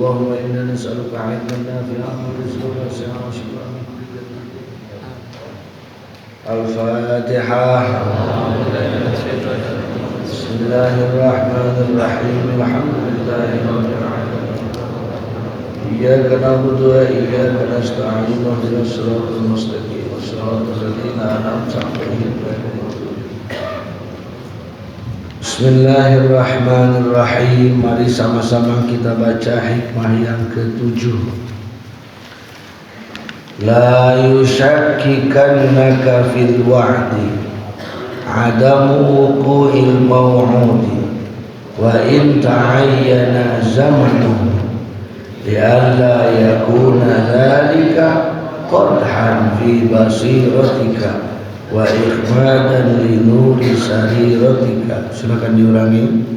اللهم إنا نسألك علما نافعا ورزقا واسعا وشفاء من كل داء. الفاتحة. بسم الله الرحمن الرحيم الحمد لله رب العالمين إياك نعبد وإياك نستعين اهدنا الصراط المستقيم صراط الذين أنعمت عليهم غير المغضوب عليهم. Bismillahirrahmanirrahim. Mari sama-sama kita baca hikmah yang ke-7. La yushakkikannaka fil wa'di adamu wuqu'il maw'udi wa in ta'ayyana zamanuhu li'alla yakuna dhalika qadhan fi basiratika wa ikhmadan li nuri sariratika. Silakan diulangi.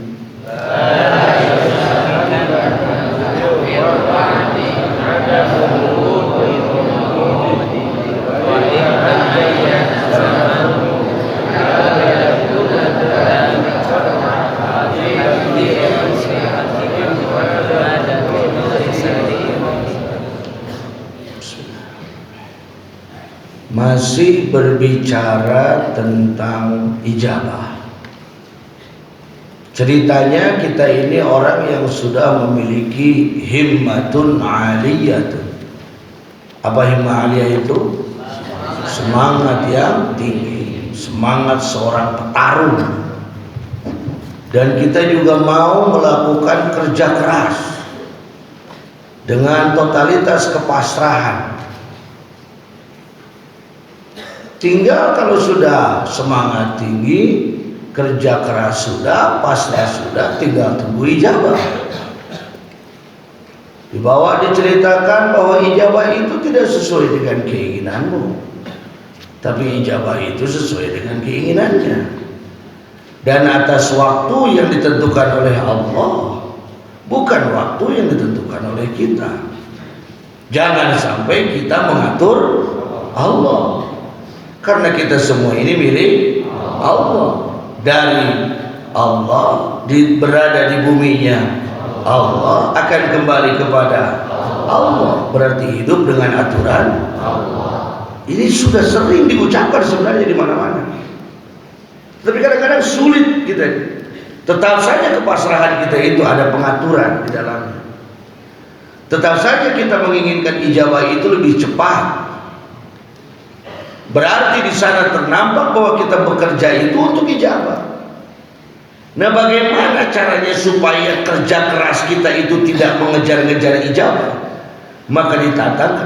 Masih berbicara tentang ijabah. Ceritanya kita ini orang yang sudah memiliki himmatun aliyatun. Apa himmah aliyah itu? Semangat yang tinggi, semangat seorang petarung. Dan kita juga mau melakukan kerja keras dengan totalitas kepasrahan. Tinggal kalau sudah semangat tinggi, kerja keras sudah, pasrah sudah, tinggal tunggu ijabah. Di bawah diceritakan bahwa ijabah itu tidak sesuai dengan keinginanmu, tapi ijabah itu sesuai dengan keinginannya dan atas waktu yang ditentukan oleh Allah, bukan waktu yang ditentukan oleh kita. Jangan sampai kita mengatur Allah, karena kita semua ini milik Allah. Dari Allah berada di buminya, Allah akan kembali kepada Allah. Berarti hidup dengan aturan Allah. Ini sudah sering diucapkan sebenarnya di mana-mana. Tapi kadang-kadang sulit kita. Tetap saja kepasrahan kita itu ada pengaturan di dalamnya. Tetap saja kita menginginkan ijabah itu lebih cepat. Berarti di sana ternampak bahwa kita bekerja itu untuk ijabah. Nah, bagaimana caranya supaya kerja keras kita itu tidak mengejar-ngejar ijabah? Maka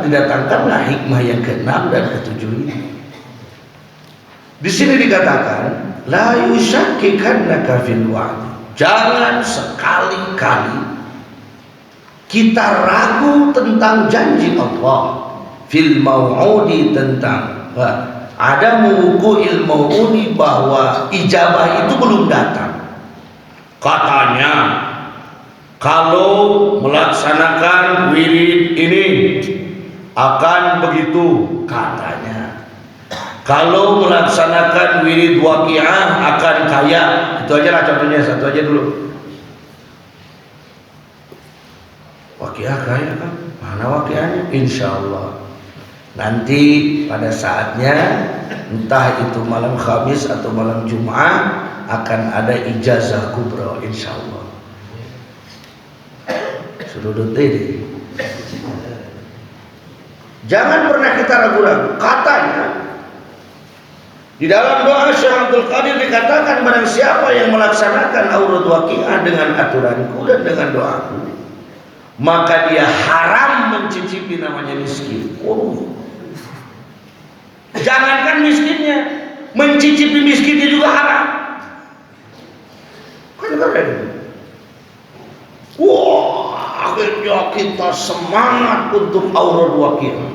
didatangkanlah hikmah yang ke-6 dan ke-7 ini. Di sini dikatakan, la yushakkikannaka fil wa'di. Jangan sekali-kali kita ragu tentang janji Allah. Fil maw'udi, tentang ada wuqu'il maw'udi, bahwa ijabah itu belum datang. Katanya kalau melaksanakan wirid ini akan begitu, katanya. Kalau melaksanakan wirid waqi'ah akan kaya. Itu aja lah contohnya, satu aja dulu. Waqi'ah kaya kan? Mana waqi'ahnya? Insyaallah nanti pada saatnya, entah itu malam Khamis atau malam Jumat, akan ada ijazah kubra insyaallah. Sudut ini jangan pernah kita ragu-ragu. Katanya di dalam doa Syekh Abdul Qadir dikatakan, barang siapa yang melaksanakan aurad waqi'ah dengan aturanku dan dengan doaku, maka dia haram mencicipi namanya miskin. Jangankan miskinnya, mencicipi miskinnya juga haram. Kan keren. Wah, akhirnya kita semangat untuk aurad waqi'ah.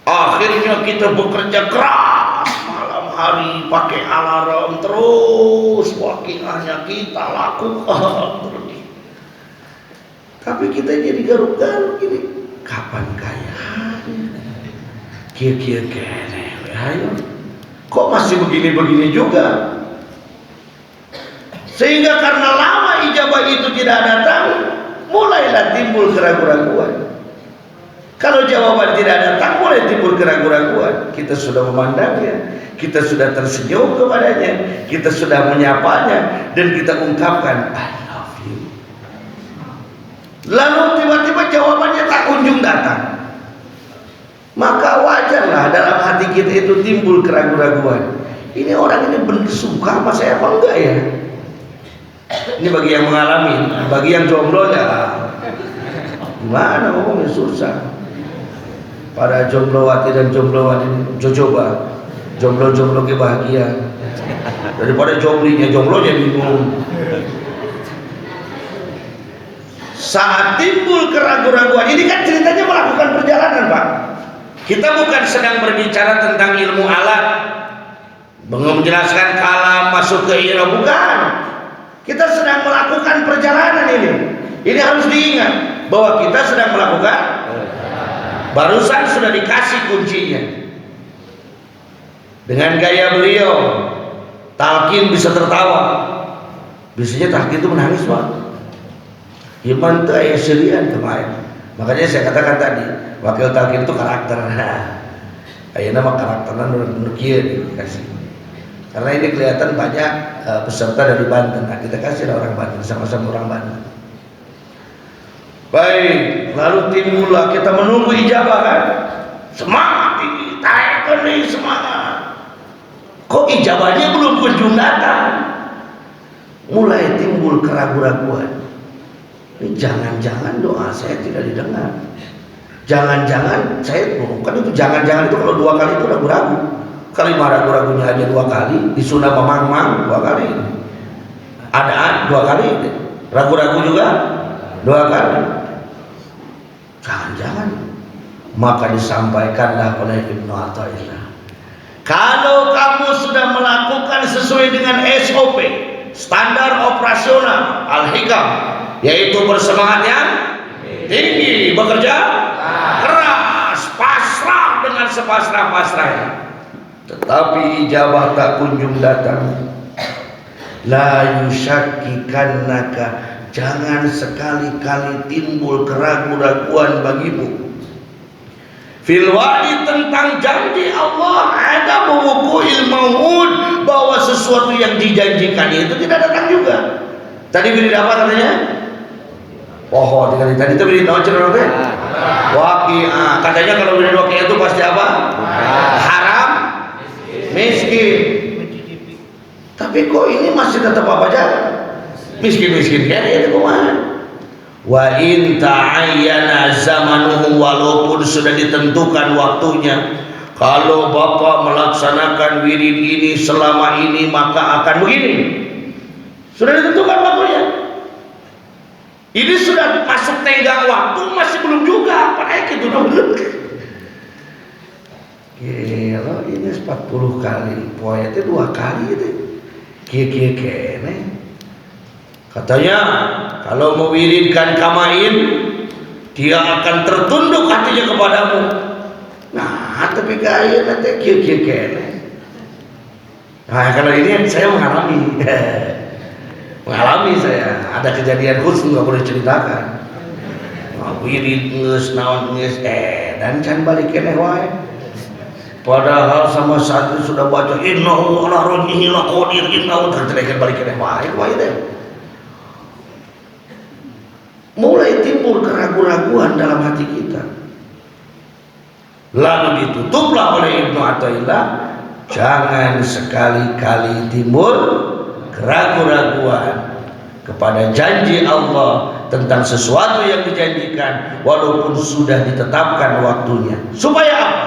Akhirnya kita bekerja keras malam hari, pakai alarm terus, waqi'ahnya kita lakukan. Tapi kita jadi garuk-garuk gini, kapan kayanya? Kira-kira kene, ayo. Kok masih begini-begini juga? Sehingga karena lama ijabah itu tidak datang, mulailah timbul keraguan-raguan. Kalau jawaban tidak datang, mulai timbul keraguan-raguan. Kita sudah memandangnya, kita sudah tersenyum kepadanya, kita sudah menyapanya, dan kita ungkapkan I love you. Lalu tiba-tiba jawabannya tak kunjung datang. Maka wajarlah dalam hati kita itu timbul keraguan-raguan. Ini orang ini benar suka sama saya apa enggak ya? Ini bagi yang mengalami, bagi yang jomblo ya gimana ngomongnya susah. Para jomblowati dan jombloan ini coba jomblo ke bahagia daripada jomblonya bingung. Saat timbul keraguan-raguan, ini kan ceritanya melakukan perjalanan, Pak. Kita bukan sedang berbicara tentang ilmu alat, menjelaskan kalam masuk ke ira, bukan. Kita sedang melakukan perjalanan ini. Ini harus diingat bahwa kita sedang melakukan. Barusan sudah dikasih kuncinya. Dengan gaya beliau, talqin bisa tertawa. Biasanya talqin itu menangis, Pak. Iman tuh ayah serian kemarin. Makanya saya katakan tadi, wakil talqin itu karakter. Ayah nama karakternya menukir dikasih. Karena ini kelihatan banyak peserta dari Banten. Nah, kita kasih orang Banten, sama-sama orang Banten. Baik, lalu timbullah kita menunggu ijabah kan? Semangat ini, tarik nih semangat. Kok ijabahnya belum kunjung datang? Mulai timbul keraguan-raguan. Ini jangan-jangan doa saya tidak didengar. Jangan-jangan saya bukan itu, jangan-jangan itu kalau 2 kali itu ragu-ragu. Kalimat ragu-ragunya aja 2 kali, disunah memang-mang 2 kali. Ada 2 kali, ragu-ragu juga 2 kali. Jangan-jangan, maka disampaikanlah oleh Ibnu Athaillah, kalau kamu sudah melakukan sesuai dengan SOP, standar operasional Al-Hikam, yaitu bersemangat yang tinggi, bekerja keras, pasrah dengan sepasrah-pasrahnya, tetapi ijabah tak kunjung datang, la yusyakikannaka, jangan sekali-kali timbul keraguan-raguan bagimu. Fil wa'di, tentang janji Allah, ada mawqu'il mau'ud, bahwa sesuatu yang dijanjikan itu tidak datang juga. Tadi beri apa katanya? Pohon tadi itu beri naon cenah teh? Waqi'ah. Katanya kalau beri waqi'ah itu pasti apa? Haram, miskin. Tapi kok ini masih tetap apa aja? Miskin-miskin kan ya teman. Wa in ta'ayyana zamanuhu, walaupun sudah ditentukan waktunya, kalau Bapak melaksanakan wirid ini selama ini maka akan begini. Sudah ditentukan waktunya. Ini sudah masuk tenggang waktu, masih belum juga. Padahal gitu dong. Gila, ini 40 kali, poetnya 2 kali itu. Kene. Katanya kalau mewiridkan kamain, dia akan tertunduk hatinya kepadamu. Nah, tapi gaya nanti kene. Nah, kalau ini saya mengalami. Mengalami saya. Ada kejadian khusus nggak boleh ceritakan. Wirid nges, naon nges, dan can balik kene wae. Padahal sama satu sudah baca innahu ala rojihi laqadir, innahu terjelekan balik kene wae deh. Mulai timbul keraguan-raguan dalam hati kita. Lalu ditutuplah oleh Ibnu Athaillah, jangan sekali-kali timbul keraguan-raguan kepada janji Allah tentang sesuatu yang dijanjikan walaupun sudah ditetapkan waktunya. Supaya apa?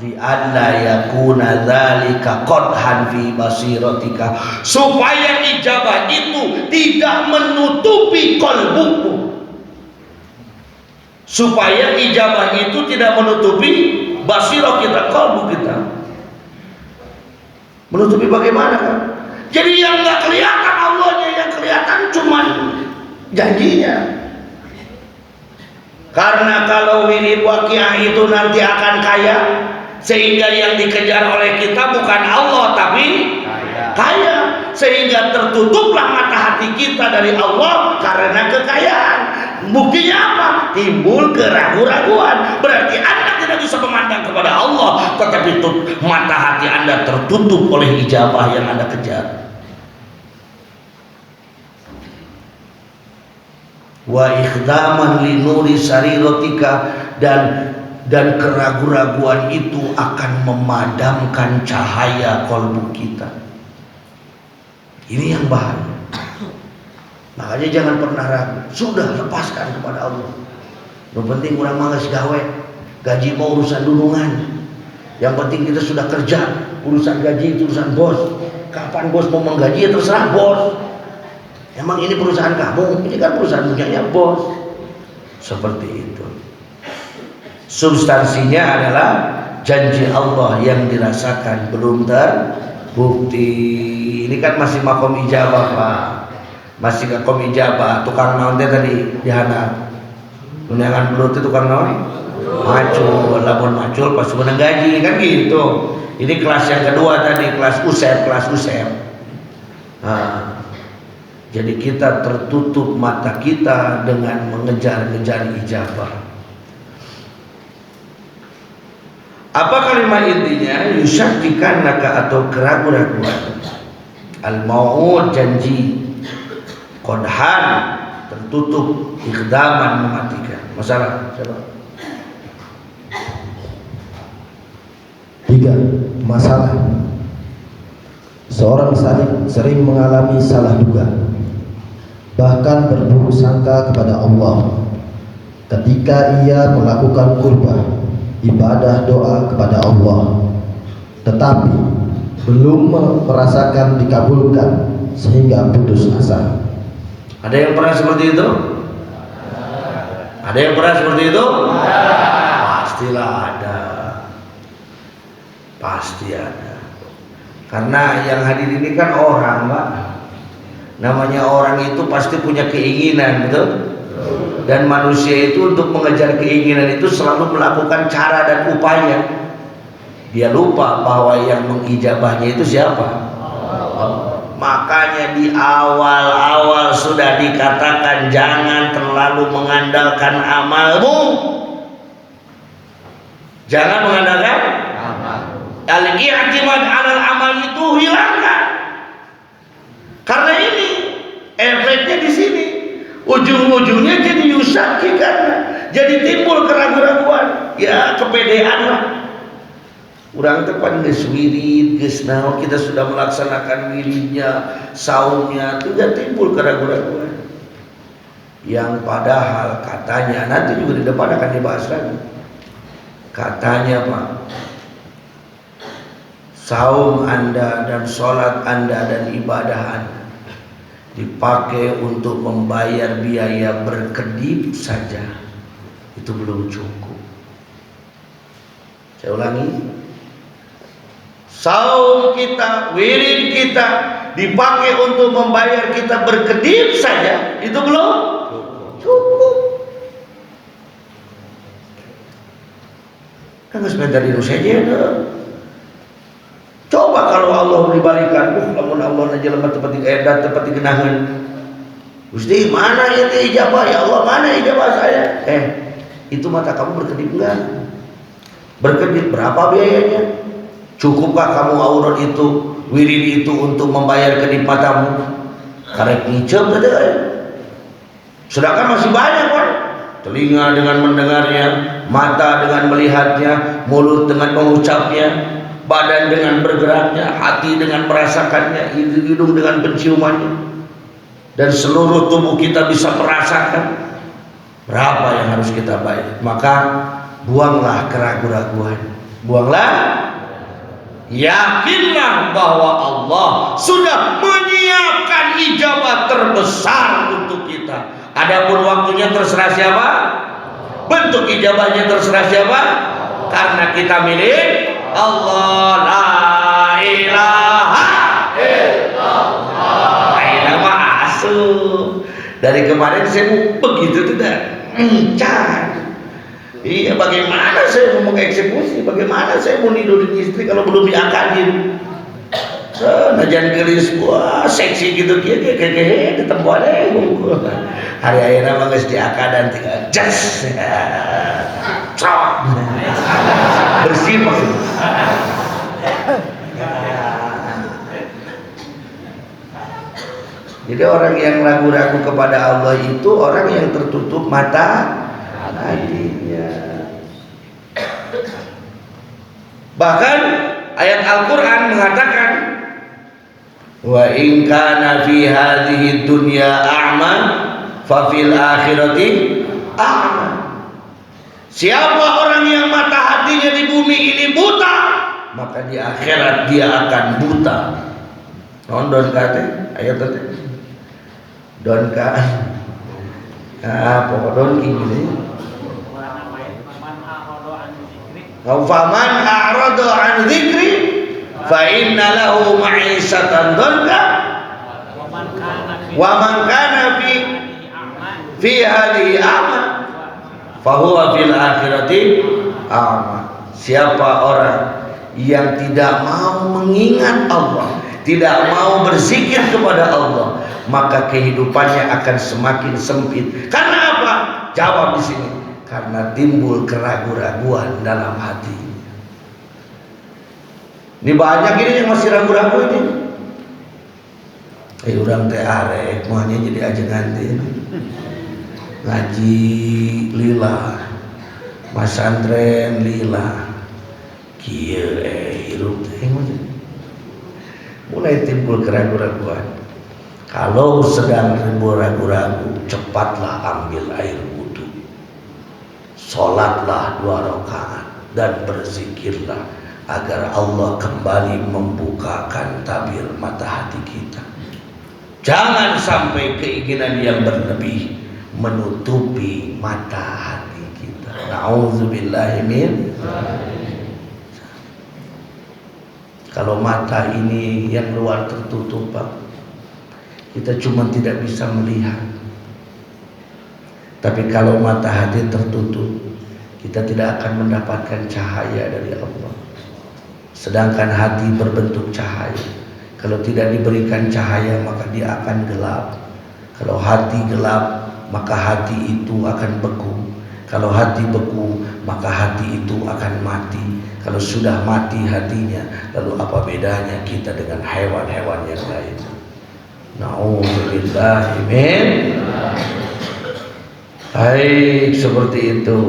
Li'alla yakuna dzalika qadhan fi basiratika, supaya ijabah itu tidak menutupi qalbumu. Supaya ijabah itu tidak menutupi basirah kita, kalbu kita. Menutupi bagaimana kan? Jadi yang nggak kelihatan Allahnya, yang kelihatan cuma janjinya. Karena kalau wirid waqiah itu nanti akan kaya, sehingga yang dikejar oleh kita bukan Allah tapi kaya, sehingga tertutuplah mata hati kita dari Allah karena kekayaan. buktinya apa? Timbul keraguan-raguan. Berarti Anda tidak bisa memandang kepada Allah, tetapi mata hati Anda tertutup oleh ijabah yang Anda kejar. Wa ikhdaman li nuri sariratika, dan keraguan-raguan itu akan memadamkan cahaya kalbu kita. Ini yang bahaya. Makanya jangan pernah ragu. Sudah, lepaskan kepada Allah. Yang penting kurang males gawe. Gaji mau urusan dulungan. Yang penting kita sudah kerja. Urusan gaji itu urusan bos. Kapan bos mau menggaji ya terserah bos. Emang ini perusahaan kamu? Ini kan perusahaan punyanya bos. Seperti itu. Substansinya adalah janji Allah yang dirasakan belum terbukti. Ini kan masih makom ijabah, Pak. Masih makom ijabah. Tukang naon teh tadi dihana. Undangan belut itu tukang naon? Macul, lamun macul pas menang gaji kan gitu. Ini kelas yang kedua tadi, kelas usep. Nah, jadi kita tertutup mata kita dengan mengejar-ngejar ijabah. Apa kalimat intinya? Yusyakkikanaka, atau keraguan-raguan. Al-mau'ud, janji. Qodhan, tertutup. Ikhdaman, mematikan. Masalah siapa? 3. Masalah. Seorang sering mengalami salah duga, bahkan berburuk sangka kepada Allah ketika ia melakukan qurbah, ibadah doa kepada Allah, tetapi belum merasakan dikabulkan sehingga putus asa. Ada yang pernah seperti itu? Ada yang pernah seperti itu? Pastilah ada. Pasti ada. Karena yang hadir ini kan orang, Pak. Namanya orang itu pasti punya keinginan, betul? Dan manusia itu untuk mengejar keinginan itu selalu melakukan cara dan upaya. Dia lupa bahwa yang mengijabahnya itu siapa? Makanya di awal-awal sudah dikatakan jangan terlalu mengandalkan amalmu. Jangan mengandalkan amal. Al-i'timad 'alal amal itu hilangkan. Karena ini efeknya di sini. Ujung-ujungnya jadi yusaki, karena jadi timbul keraguan-raguan. Ya kepedean lah. Urang tepan geus wirid, geus naon, kita sudah melaksanakan wiridnya, saumnya, tidak timbul keraguan-raguan. Yang padahal katanya, nanti juga di depan akan dibahas lagi. Katanya Pak, saum Anda dan sholat Anda dan ibadah Anda dipakai untuk membayar biaya berkedip saja, itu belum cukup. Saya ulangi, saum kita, wirid kita dipakai untuk membayar kita berkedip saja, itu belum cukup. Kan sebentar itu saja dah. Coba kalau Allah dibalikan, namun Allah aja lemah tepat edat, tepat genahan. Gusti, mana itu ijabah ya Allah, mana ijabah saya? Itu mata kamu berkedip enggak? Berkedip berapa biayanya? Cukupkah kamu aurat itu, wirid itu untuk membayar kedip matamu? Karek ngicep tadi ya. Sedangkan masih banyak kan? Telinga dengan mendengarnya, mata dengan melihatnya, mulut dengan mengucapnya, badan dengan bergeraknya, hati dengan merasakannya, hidung dengan penciumannya, dan seluruh tubuh kita bisa merasakan. Berapa yang harus kita bayar? Maka buanglah keraguan-raguan, buanglah, yakinlah bahwa Allah sudah menyiapkan ijabah terbesar untuk kita. Adapun waktunya terserah siapa, bentuk ijabahnya terserah siapa, karena kita milik Allah. La ilaha illallah. Nama asuh. Dari kemarin saya mau begitu tidak encan. Iya, bagaimana saya mau eksekusi? Bagaimana saya mau nidurin istri kalau belum diakadin? najan gelis wah seksi gitu kieu ketempuan hari ayeuna mah geus diakadan tinggal jas cok bersih maksud. Jadi orang yang ragu-ragu kepada Allah itu orang yang tertutup mata hatinya. Bahkan ayat Al-Quran mengatakan wa in kana fi hadhihi dunya a'ma fa fil akhirati a'ma. Siapa orang yang mata hatinya di bumi ini buta, maka di akhirat dia akan buta. Nondon kate ayat tadi. Don ka pokok don gini. Faman a'rada an dzikri fa inna lahu ma'isatan dhanka wa man kana fi hadhihi a'ma fa huwa fil akhirati a'ma. Siapa orang yang tidak mau mengingat Allah, tidak mau berzikir kepada Allah, maka kehidupannya akan semakin sempit. Karena apa? Jawab di sini. Karena timbul keraguan-raguan dalam hati. Ini banyak ini yang masih ragu-ragu ini. Urang teh arek moanya jadi aja ganti. Ngaji lila, masantren lila. Kieu hirup teh mulai timbul keraguan-raguan. Kalau sedang timbul ragu-ragu, cepatlah ambil air wudu. Sholatlah 2 rakaat dan berzikirlah agar Allah kembali membukakan tabir mata hati kita. Jangan sampai keinginan yang berlebih menutupi mata hati kita. Na'udzubillahi min. Kalau mata ini yang luar tertutup, Pak, kita cuma tidak bisa melihat. Tapi kalau mata hati tertutup, kita tidak akan mendapatkan cahaya dari Allah. Sedangkan hati berbentuk cahaya. Kalau tidak diberikan cahaya, maka dia akan gelap. Kalau hati gelap, maka hati itu akan beku. Kalau hati beku, maka hati itu akan mati. Kalau sudah mati hatinya, lalu apa bedanya kita dengan hewan-hewan yang lain? Na'udzubillahi min. Baik, seperti itu.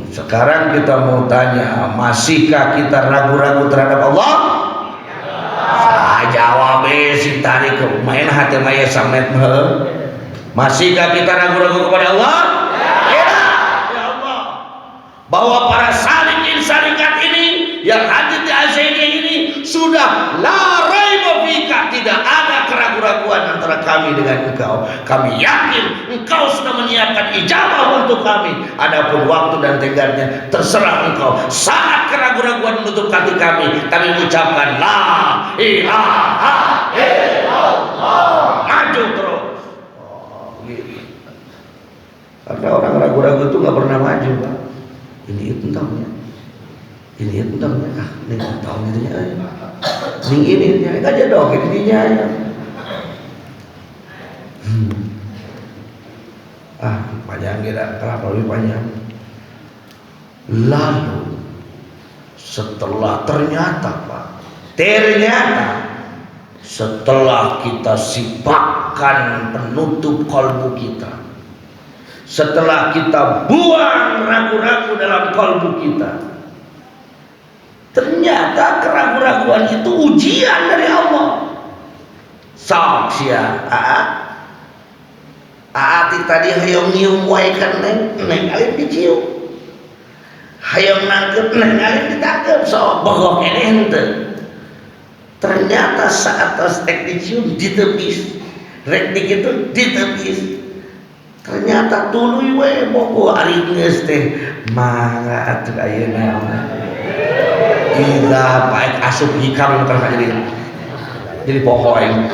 Sekarang kita mau tanya, masihkah kita ragu-ragu terhadap Allah? Jawab si tarik main hati maya samet. Masihkah kita ragu-ragu kepada Allah? Ya Allah. Bahwa para salikin-salikat ini yang hadir di Azzaini ini sudah la raiba fika, tidak ada keraguan-raguan antara kami dengan engkau. Kami yakin engkau sudah menyiapkan ijabah untuk kami. Adapun waktu dan tenggatnya terserah engkau. Saat keraguan-raguan menutup hati kami ucapkan la ilaha illallah. Maju terus. Karena orang ragu-ragu itu nggak pernah maju, Pak. Ini itu tahunya. Ini itu tahunya. Ini tahu ini aja. Ini aja dong, ini aja. Panjang kira, kenapa lebih panjang? Lalu setelah ternyata setelah kita sipakan penutup kalbu kita, setelah kita buang ragu-ragu dalam kalbu kita, ternyata keraguan-raguan itu ujian dari Allah. Sok sia Aati tadi hayang nyium wae kan neng alif dicium, hayang nangkep neng alif ditangkep, sok bogok ini ente. Ternyata saat tas tek dicium ditepis, rek dikitu ditepis. Ternyata tuluy we bogo ari geus teh mangga atuh ayeuna. Ila paek asup hikam terus jadi poho aing.